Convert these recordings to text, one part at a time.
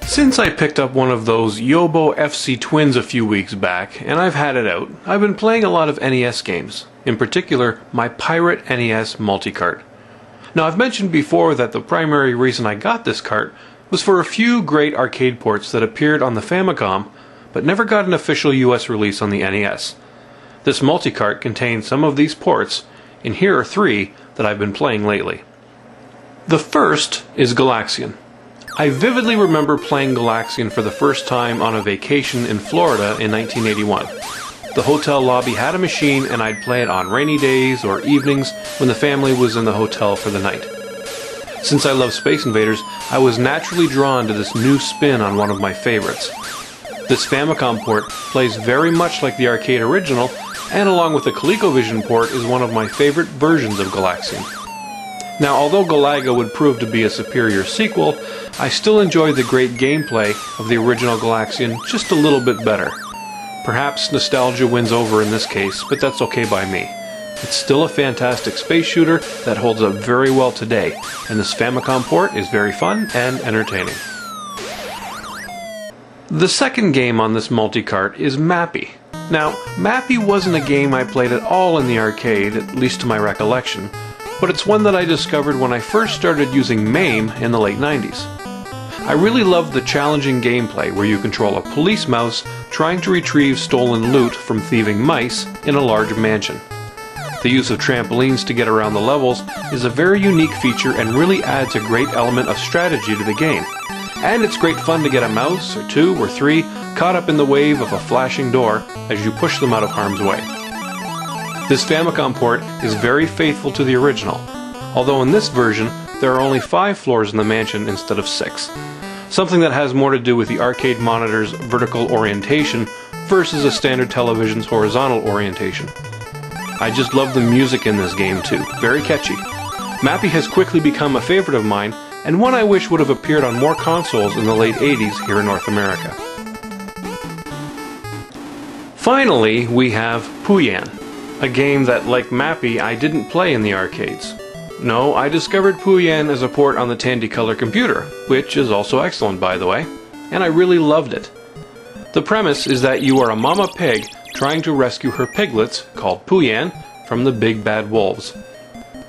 Since I picked up one of those Yobo FC Twins a few weeks back, and I've had it out, I've been playing a lot of NES games, in particular my Pirate NES Multicart. Now, I've mentioned before that the primary reason I got this cart was for a few great arcade ports that appeared on the Famicom, but never got an official US release on the NES. This multicart contains some of these ports, and here are three that I've been playing lately. The first is Galaxian. I vividly remember playing Galaxian for the first time on a vacation in Florida in 1981. The hotel lobby had a machine and I'd play it on rainy days or evenings when the family was in the hotel for the night. Since I love Space Invaders, I was naturally drawn to this new spin on one of my favorites. This Famicom port plays very much like the arcade original, and along with the ColecoVision port is one of my favorite versions of Galaxian. Now, although Galaga would prove to be a superior sequel, I still enjoy the great gameplay of the original Galaxian just a little bit better. Perhaps nostalgia wins over in this case, but that's okay by me. It's still a fantastic space shooter that holds up very well today, and this Famicom port is very fun and entertaining. The second game on this multicart is Mappy. Now, Mappy wasn't a game I played at all in the arcade, at least to my recollection, but it's one that I discovered when I first started using MAME in the late 90s. I really loved the challenging gameplay where you control a police mouse trying to retrieve stolen loot from thieving mice in a large mansion. The use of trampolines to get around the levels is a very unique feature and really adds a great element of strategy to the game. And it's great fun to get a mouse, or two, or three, caught up in the wave of a flashing door as you push them out of harm's way. This Famicom port is very faithful to the original, although in this version there are only 5 floors in the mansion instead of 6, something that has more to do with the arcade monitor's vertical orientation versus a standard television's horizontal orientation. I just love the music in this game too, very catchy. Mappy has quickly become a favorite of mine, and one I wish would have appeared on more consoles in the late 80s here in North America. Finally, we have Puyan, a game that, like Mappy, I didn't play in the arcades. No, I discovered Puyan as a port on the Tandy computer, which is also excellent by the way, and I really loved it. The premise is that you are a mama pig trying to rescue her piglets, called Puyan, from the big bad wolves.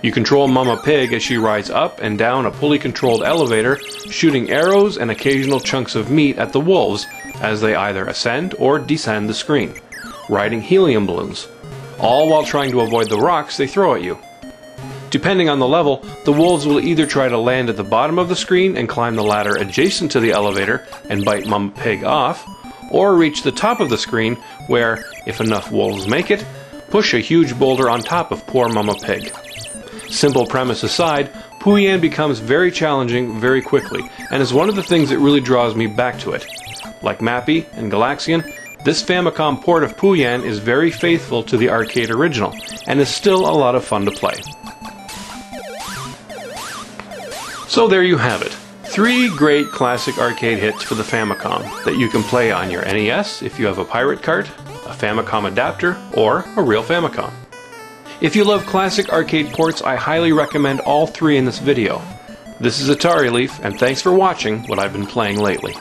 You control Mama Pig as she rides up and down a pulley-controlled elevator, shooting arrows and occasional chunks of meat at the wolves as they either ascend or descend the screen, riding helium balloons, all while trying to avoid the rocks they throw at you. Depending on the level, the wolves will either try to land at the bottom of the screen and climb the ladder adjacent to the elevator and bite Mama Pig off, or reach the top of the screen where, if enough wolves make it, push a huge boulder on top of poor Mama Pig. Simple premise aside, Puyan becomes very challenging very quickly, and is one of the things that really draws me back to it. Like Mappy and Galaxian, this Famicom port of Puyan is very faithful to the arcade original, and is still a lot of fun to play. So there you have it. 3 great classic arcade hits for the Famicom that you can play on your NES if you have a pirate cart, a Famicom adapter, or a real Famicom. If you love classic arcade ports, I highly recommend all 3 in this video. This is Atarileaf, and thanks for watching what I've been playing lately.